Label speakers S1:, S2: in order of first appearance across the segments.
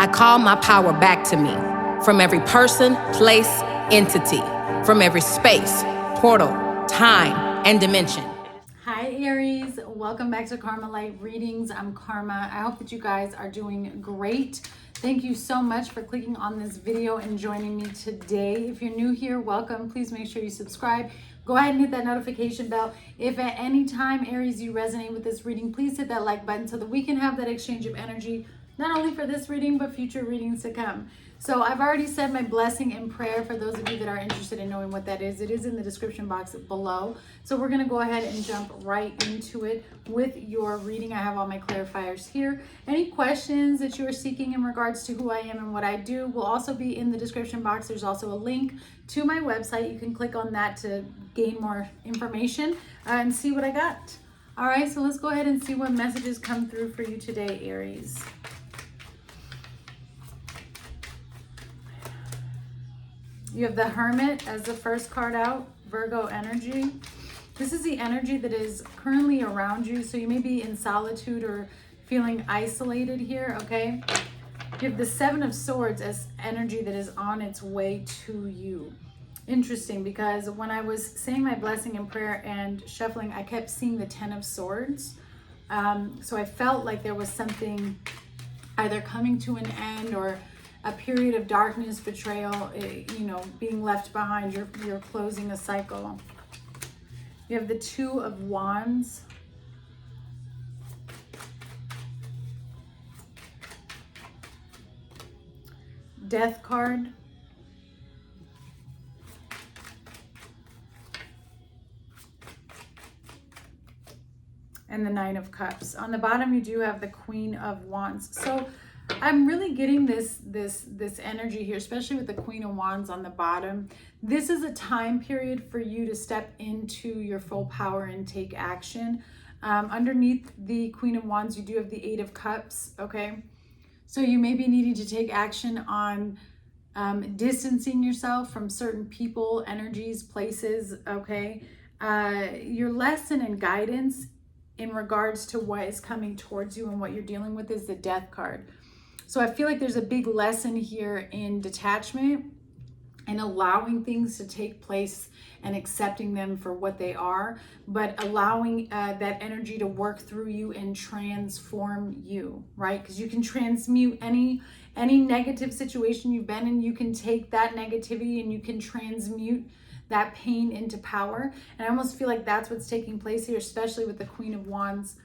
S1: I call my power back to me from every person, place, entity, from every space, portal, time, and dimension.
S2: Hi Aries, welcome back to Karma Light Readings. I'm Karma. I hope that you guys are doing great. Thank you so much for clicking on this video and joining me today. If you're new here, welcome. Please make sure you subscribe. Go ahead and hit that notification bell. If at any time, Aries, you resonate with this reading, please hit that like button so that we can have that exchange of energy, not only for this reading, but future readings to come. So I've already said my blessing and prayer for those of you that are interested in knowing what that is. It is in the description box below. So we're going to go ahead and jump right into it with your reading. I have all my clarifiers here. Any questions that you are seeking in regards to who I am and what I do will also be in the description box. There's also a link to my website. You can click on that to gain more information and see what I got. All right, so let's go ahead and see what messages come through for you today, Aries. You have the Hermit as the first card out, Virgo energy. This is the energy that is currently around you. So you may be in solitude or feeling isolated here, okay? You have the Seven of Swords as energy that is on its way to you. Interesting, because when I was saying my blessing and prayer and shuffling, I kept seeing the Ten of Swords. So I felt like there was something either coming to an end or a period of darkness, betrayal, being left behind. You're closing a cycle. You have the Two of Wands. Death card. And the Nine of Cups. On the bottom, you do have the Queen of Wands. So I'm really getting this energy here, especially with the Queen of Wands on the bottom. This is a time period for you to step into your full power and take action. Underneath the Queen of Wands, you do have the Eight of Cups, okay? So you may be needing to take action on distancing yourself from certain people, energies, places, okay? Your lesson and guidance in regards to what is coming towards you and what you're dealing with is the Death card. So I feel like there's a big lesson here in detachment and allowing things to take place and accepting them for what they are, but allowing that energy to work through you and transform you, right? Because you can transmute any negative situation you've been in. You can take that negativity and you can transmute that pain into power. And I almost feel like that's what's taking place here, especially with the Queen of Wands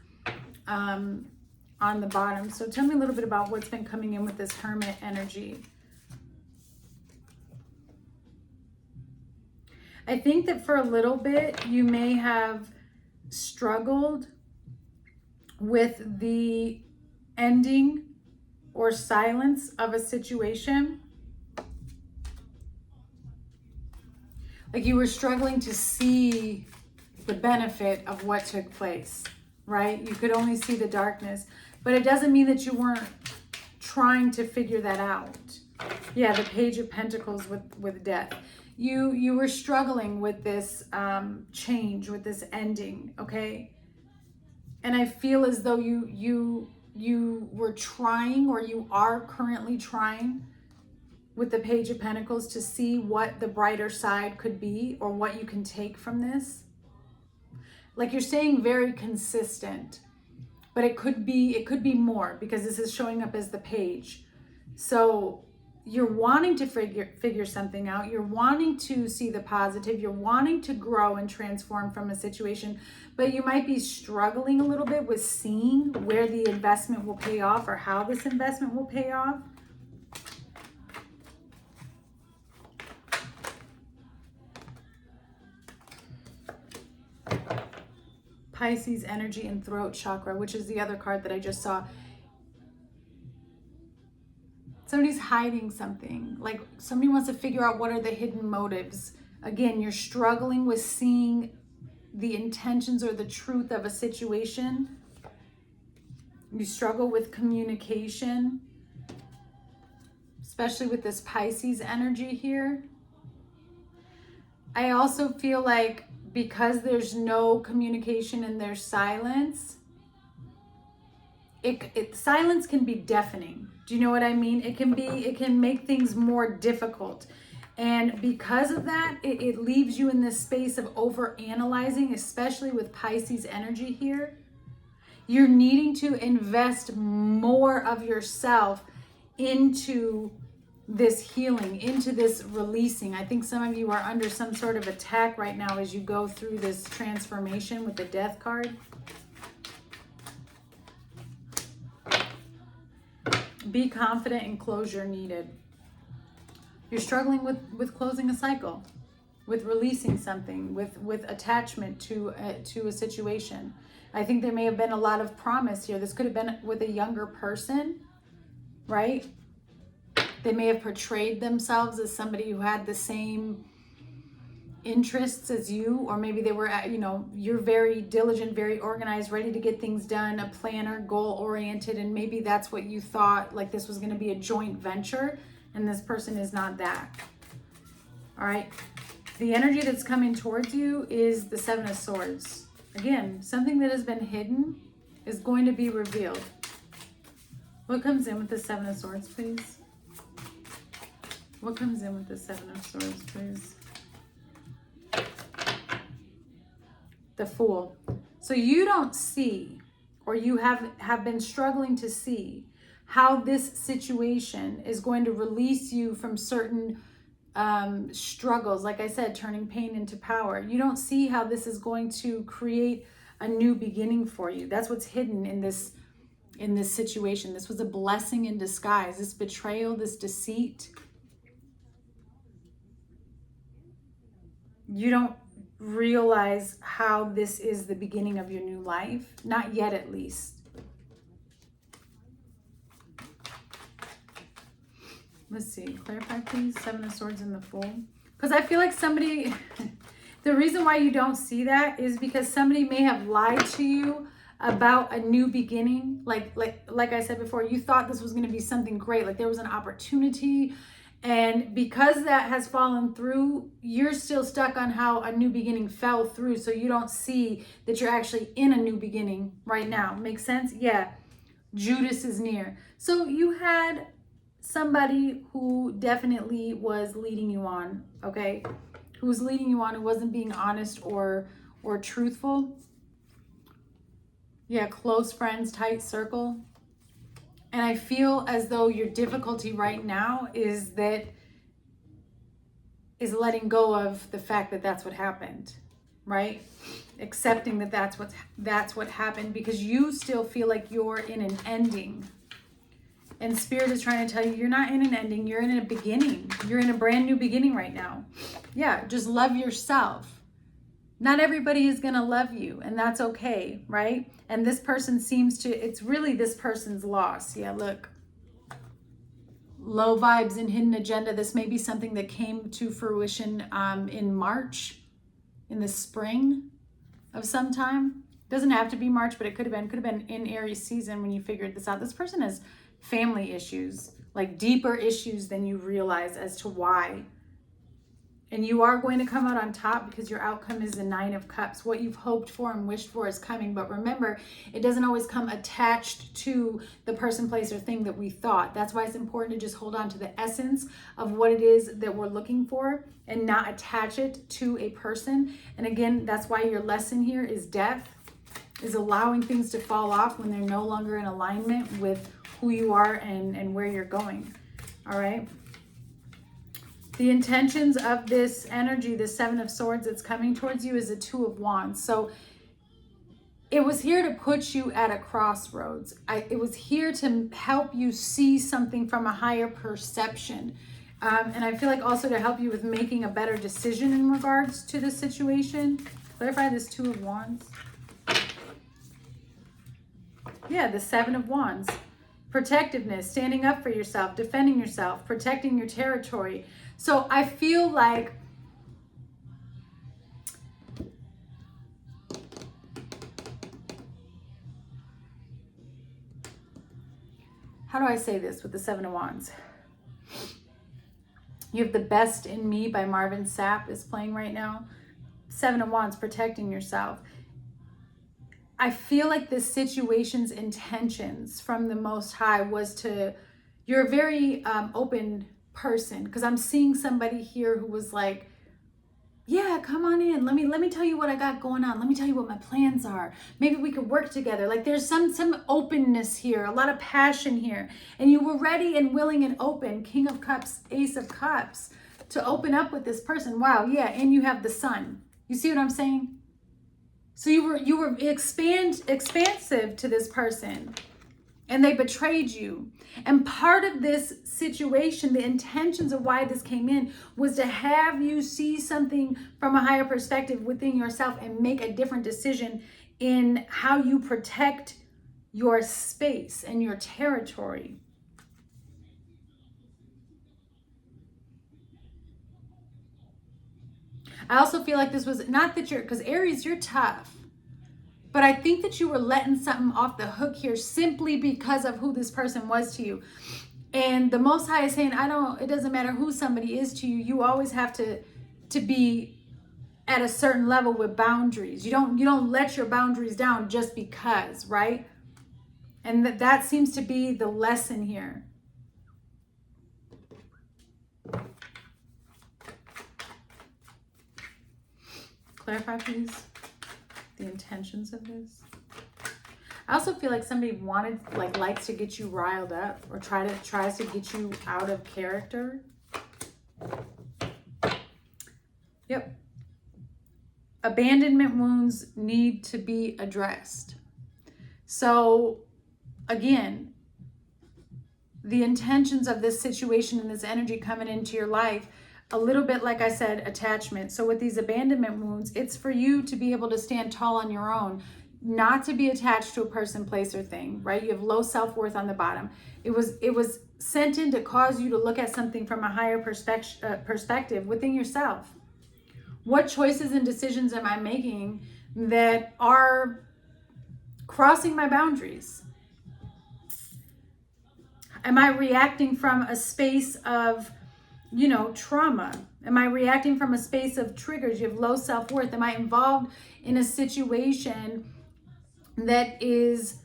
S2: on the bottom. So tell me a little bit about what's been coming in with this Hermit energy. I think that for a little bit, you may have struggled with the ending or silence of a situation. Like you were struggling to see the benefit of what took place, right? You could only see the darkness, but it doesn't mean that you weren't trying to figure that out. Yeah, the Page of Pentacles with death. You were struggling with this change, with this ending, okay? And I feel as though you were trying, or you are currently trying with the Page of Pentacles to see what the brighter side could be or what you can take from this. Like you're staying very consistent, but it could be more, because this is showing up as the Page. So you're wanting to figure something out. You're wanting to see the positive. You're wanting to grow and transform from a situation, but you might be struggling a little bit with seeing where the investment will pay off or how this investment will pay off. Pisces energy and throat chakra, which is the other card that I just saw. Somebody's hiding something. Like somebody wants to figure out what are the hidden motives. Again, you're struggling with seeing the intentions or the truth of a situation. You struggle with communication, especially with this Pisces energy here. I also feel like because there's no communication and there's silence, silence can be deafening. Do you know what I mean? It can make things more difficult. And because of that, it leaves you in this space of over analyzing, especially with Pisces energy here. You're needing to invest more of yourself into this healing, into this releasing. I think some of you are under some sort of attack right now as you go through this transformation with the Death card. Be confident and closure needed. You're struggling with closing a cycle, with releasing something, with attachment to a situation. I think there may have been a lot of promise here. This could have been with a younger person, right? They may have portrayed themselves as somebody who had the same interests as you, or maybe they were, you're very diligent, very organized, ready to get things done, a planner, goal oriented, and maybe that's what you thought, like this was going to be a joint venture, and this person is not that. All right. The energy that's coming towards you is the Seven of Swords. Again, something that has been hidden is going to be revealed. What comes in with the Seven of Swords, please? What comes in with the Seven of Swords, please? The Fool. So you don't see, or you have been struggling to see how this situation is going to release you from certain struggles. Like I said, turning pain into power. You don't see how this is going to create a new beginning for you. That's what's hidden in this situation. This was a blessing in disguise. This betrayal, this deceit. You don't realize how this is the beginning of your new life. Not yet, at least. Let's see. Clarify, please. Seven of Swords and the Fool. Because I feel like somebody... the reason why you don't see that is because somebody may have lied to you about a new beginning. Like I said before, you thought this was going to be something great. Like there was an opportunity. And because that has fallen through, you're still stuck on how a new beginning fell through. So you don't see that you're actually in a new beginning right now. Makes sense? Yeah. Judas is near. So you had somebody who definitely was leading you on, okay? Who was leading you on, who wasn't being honest or truthful. Yeah, close friends, tight circle. And I feel as though your difficulty right now is letting go of the fact that that's what happened, right? Accepting that that's what happened, because you still feel like you're in an ending. And Spirit is trying to tell you, you're not in an ending, you're in a beginning. You're in a brand new beginning right now. Yeah, just love yourself. Not everybody is going to love you, and that's okay, right? And this person it's really this person's loss. Yeah, look. Low vibes and hidden agenda. This may be something that came to fruition in March, in the spring of some time. Doesn't have to be March, but it could have been in Aries season when you figured this out. This person has family issues, like deeper issues than you realize as to why. And you are going to come out on top because your outcome is the Nine of Cups. What you've hoped for and wished for is coming. But remember, it doesn't always come attached to the person, place, or thing that we thought. That's why it's important to just hold on to the essence of what it is that we're looking for and not attach it to a person. And again, that's why your lesson here is death, is allowing things to fall off when they're no longer in alignment with who you are and where you're going. All right. The intentions of this energy, the Seven of Swords that's coming towards you, is the Two of Wands. So it was here to put you at a crossroads. It was here to help you see something from a higher perception. And I feel like also to help you with making a better decision in regards to the situation. Clarify this Two of Wands. Yeah, the Seven of Wands. Protectiveness, standing up for yourself, defending yourself, protecting your territory. So I feel like how do I say this with the Seven of Wands? You have The Best in Me by Marvin Sapp is playing right now. Seven of Wands, protecting yourself. I feel like this situation's intentions from the Most High was to, you're a very open person, because I'm seeing somebody here who was like, yeah, come on in. Let me tell you what I got going on. Let me tell you what my plans are. Maybe we could work together. Like there's some openness here, a lot of passion here. And you were ready and willing and open, King of Cups, Ace of Cups, to open up with this person. Wow, yeah, and you have the Sun. You see what I'm saying? So you were expansive to this person, and they betrayed you. And part of this situation, the intentions of why this came in, was to have you see something from a higher perspective within yourself and make a different decision in how you protect your space and your territory. I also feel like this was not that because Aries, you're tough. But I think that you were letting something off the hook here simply because of who this person was to you. And the Most High is saying, it doesn't matter who somebody is to you. You always have to be at a certain level with boundaries. You don't let your boundaries down just because, right? And that seems to be the lesson here. Clarify, please, the intentions of this. I also feel like somebody likes to get you riled up, or tries to get you out of character. Yep. Abandonment wounds need to be addressed. So again, the intentions of this situation and this energy coming into your life, a little bit, like I said, attachment. So with these abandonment wounds, it's for you to be able to stand tall on your own, not to be attached to a person, place, or thing, right? You have low self-worth on the bottom. It was sent in to cause you to look at something from a higher perspective within yourself. What choices and decisions am I making that are crossing my boundaries? Am I reacting from a space of, trauma? Am I reacting from a space of triggers? You have low self-worth. Am I involved in a situation that is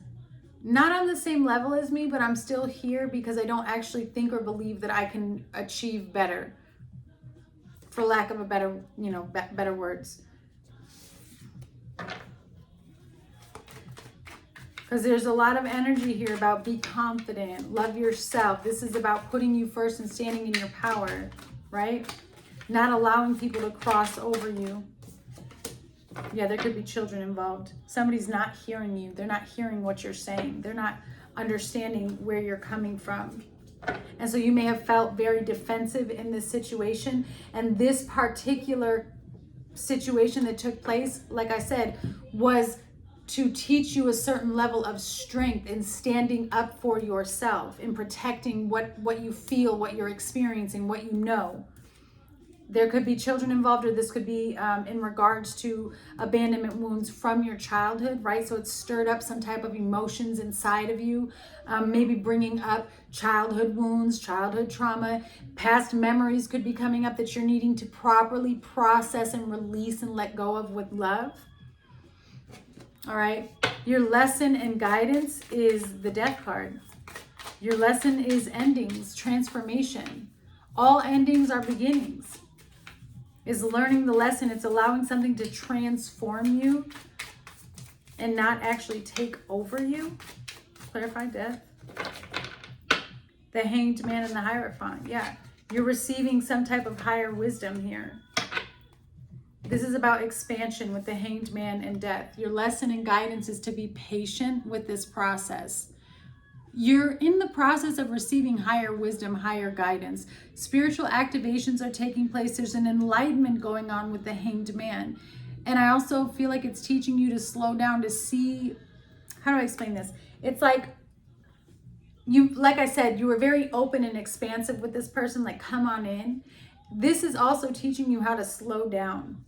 S2: not on the same level as me, but I'm still here because I don't actually think or believe that I can achieve better, for lack of a better, better words? Because there's a lot of energy here about be confident, love yourself. This is about putting you first and standing in your power, right? Not allowing people to cross over you. Yeah, there could be children involved. Somebody's not hearing you. They're not hearing what you're saying. They're not understanding where you're coming from. And so you may have felt very defensive in this situation. And this particular situation that took place, like I said, was to teach you a certain level of strength in standing up for yourself, in protecting what you feel, what you're experiencing, what you know. There could be children involved, or this could be in regards to abandonment wounds from your childhood, right? So it's stirred up some type of emotions inside of you, maybe bringing up childhood wounds, childhood trauma. Past memories could be coming up that you're needing to properly process and release and let go of with love. All right. Your lesson and guidance is the Death card. Your lesson is endings, transformation. All endings are beginnings. Is learning the lesson. It's allowing something to transform you and not actually take over you. Clarify death. The Hanged Man and the Hierophant. Yeah. You're receiving some type of higher wisdom here. This is about expansion with the Hanged Man and death. Your lesson and guidance is to be patient with this process. You're in the process of receiving higher wisdom, higher guidance. Spiritual activations are taking place. There's an enlightenment going on with the Hanged Man. And I also feel like it's teaching you to slow down, to see, how do I explain this? It's like I said, you were very open and expansive with this person, like, come on in. This is also teaching you how to slow down,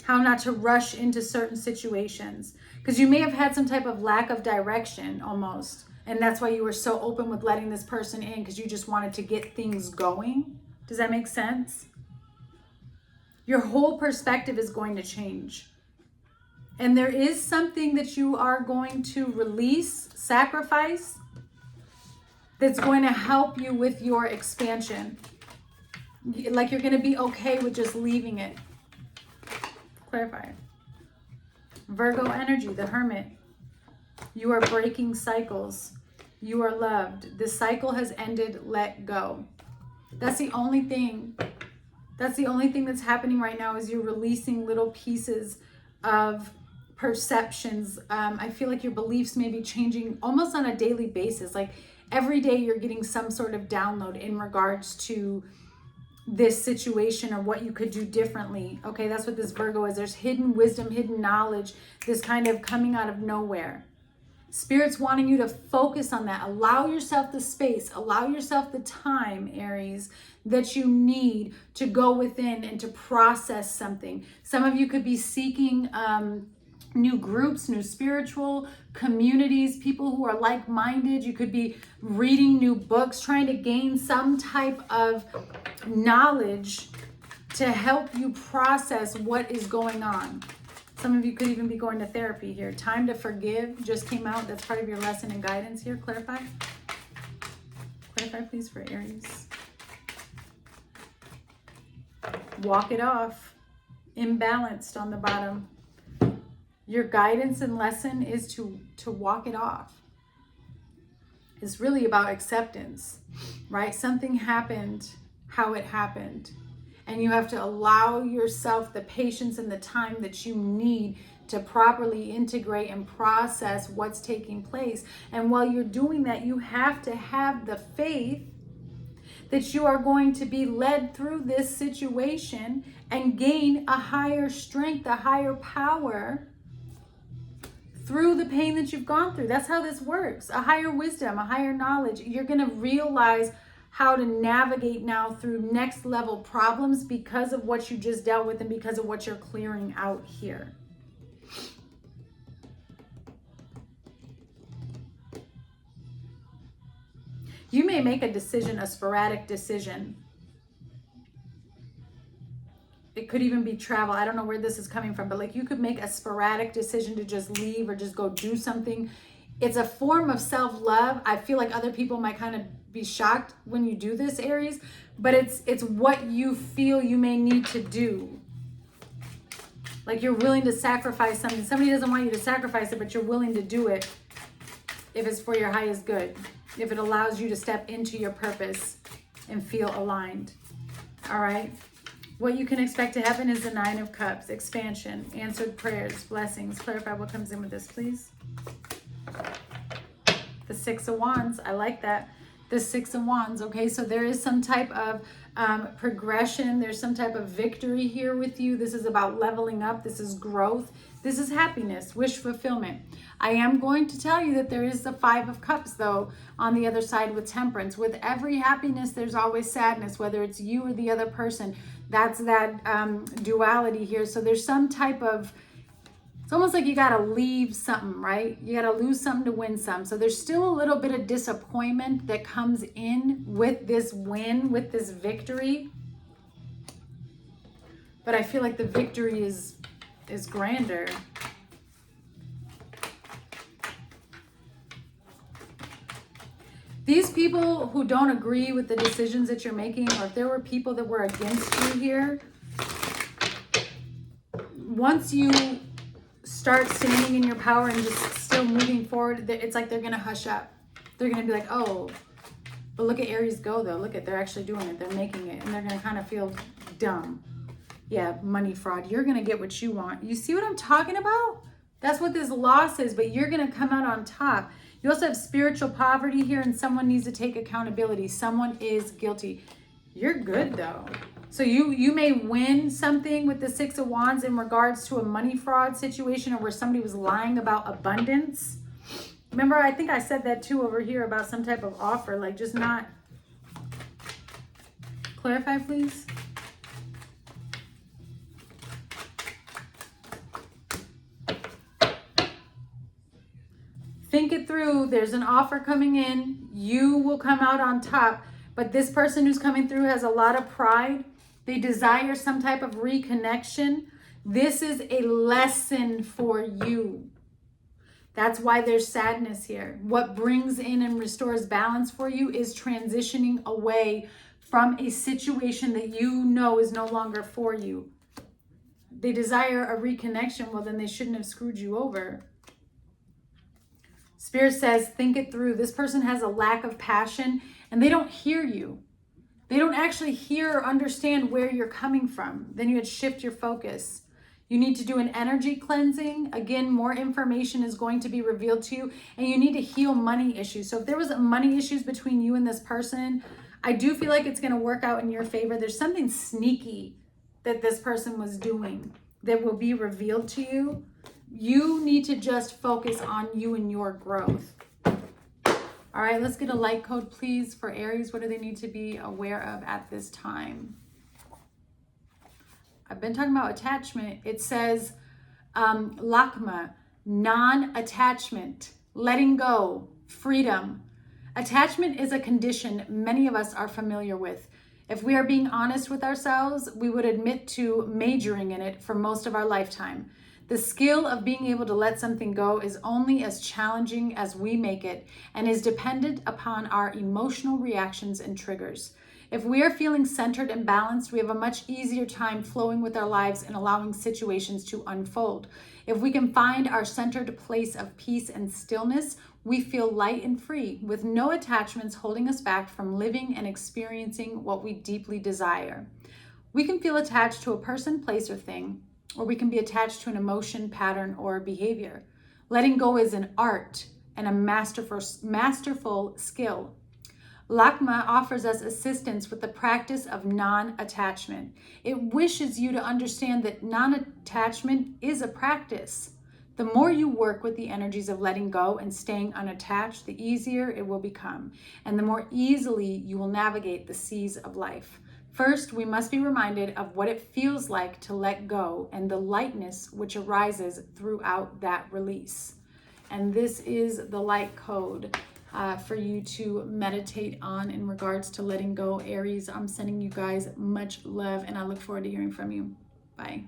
S2: how not to rush into certain situations. Because you may have had some type of lack of direction almost. And that's why you were so open with letting this person in, because you just wanted to get things going. Does that make sense? Your whole perspective is going to change. And there is something that you are going to release, sacrifice, that's going to help you with your expansion. Like you're going to be okay with just leaving it. Clarify. Virgo energy, the Hermit. You are breaking cycles. You are loved. The cycle has ended. Let go. That's the only thing. That's the only thing that's happening right now, is you're releasing little pieces of perceptions. I feel like your beliefs may be changing almost on a daily basis. Like every day you're getting some sort of download in regards to this situation or what you could do differently. Okay, that's what this Virgo is. There's hidden wisdom, hidden knowledge, this kind of coming out of nowhere. Spirit's wanting you to focus on that. Allow yourself the space, allow yourself the time, Aries, that you need to go within and to process something. Some of you could be seeking new groups, new spiritual communities, people who are like-minded. You could be reading new books, trying to gain some type of knowledge to help you process what is going on. Some of you could even be going to therapy here. Time to forgive just came out. That's part of your lesson and guidance here. Clarify. Clarify, please, for Aries. Walk it off. Imbalanced on the bottom. Your guidance and lesson is to walk it off. It's really about acceptance, right? Something happened how it happened. And you have to allow yourself the patience and the time that you need to properly integrate and process what's taking place. And while you're doing that, you have to have the faith that you are going to be led through this situation and gain a higher strength, a higher power through the pain that you've gone through. That's how this works. A higher wisdom, a higher knowledge. You're going to realize how to navigate now through next level problems because of what you just dealt with and because of what you're clearing out here. You may make a decision, a sporadic decision. It could even be travel. I don't know where this is coming from, but like you could make a sporadic decision to just leave or just go do something. It's a form of self-love. I feel like other people might kind of be shocked when you do this, Aries, but it's what you feel you may need to do. Like you're willing to sacrifice something. Somebody doesn't want you to sacrifice it, but you're willing to do it if it's for your highest good, if it allows you to step into your purpose and feel aligned. All right. What you can expect to happen is the 9 of Cups, expansion, answered prayers, blessings. Clarify what comes in with this, please. The 6 of Wands. I like that. The 6 of Wands. Okay, so there is some type of progression. There's some type of victory here with you. This is about leveling up. This is growth. This is happiness, wish fulfillment. I am going to tell you that there is the 5 of Cups, though, on the other side with Temperance. With every happiness, there's always sadness, whether it's you or the other person. That's that duality here. So there's some type of, it's almost like you got to leave something, right? You got to lose something to win some. So there's still a little bit of disappointment that comes in with this win, with this victory. But I feel like the victory is grander. These people who don't agree with the decisions that you're making, or if there were people that were against you here, once you start standing in your power and just still moving forward, it's like they're going to hush up. They're going to be like, oh, but look at Aries go, though. Look at, they're actually doing it. They're making it. And they're going to kind of feel dumb. Yeah, money fraud. You're going to get what you want. You see what I'm talking about? That's what this loss is, but you're going to come out on top. You also have spiritual poverty here, and someone needs to take accountability. Someone is guilty. You're good, though. So you may win something with the 6 of Wands in regards to a money fraud situation, or where somebody was lying about abundance. Remember, I think I said that too over here about some type of offer, like just not. Clarify, please. Think it through. There's an offer coming in. You will come out on top. But this person who's coming through has a lot of pride. They desire some type of reconnection. This is a lesson for you. That's why there's sadness here. What brings in and restores balance for you is transitioning away from a situation that you know is no longer for you. They desire a reconnection. Well, then they shouldn't have screwed you over. Spirit says, think it through. This person has a lack of passion and they don't hear you. They don't actually hear or understand where you're coming from. Then you would shift your focus. You need to do an energy cleansing. Again, more information is going to be revealed to you, and you need to heal money issues. So if there was money issues between you and this person, I do feel like it's going to work out in your favor. There's something sneaky that this person was doing that will be revealed to you. You need to just focus on you and your growth. All right, let's get a light code, please, for Aries. What do they need to be aware of at this time? I've been talking about attachment. It says lakma, non-attachment, letting go, freedom. Attachment is a condition many of us are familiar with. If we are being honest with ourselves, we would admit to majoring in it for most of our lifetime. The skill of being able to let something go is only as challenging as we make it and is dependent upon our emotional reactions and triggers. If we are feeling centered and balanced, we have a much easier time flowing with our lives and allowing situations to unfold. If we can find our centered place of peace and stillness, we feel light and free, with no attachments holding us back from living and experiencing what we deeply desire. We can feel attached to a person, place, or thing, or we can be attached to an emotion, pattern, or behavior. Letting go is an art and a masterful skill. Lakma offers us assistance with the practice of non-attachment. It wishes you to understand that non-attachment is a practice. The more you work with the energies of letting go and staying unattached, the easier it will become, and the more easily you will navigate the seas of life. First, we must be reminded of what it feels like to let go and the lightness which arises throughout that release. And this is the light code for you to meditate on in regards to letting go. Aries, I'm sending you guys much love, and I look forward to hearing from you. Bye.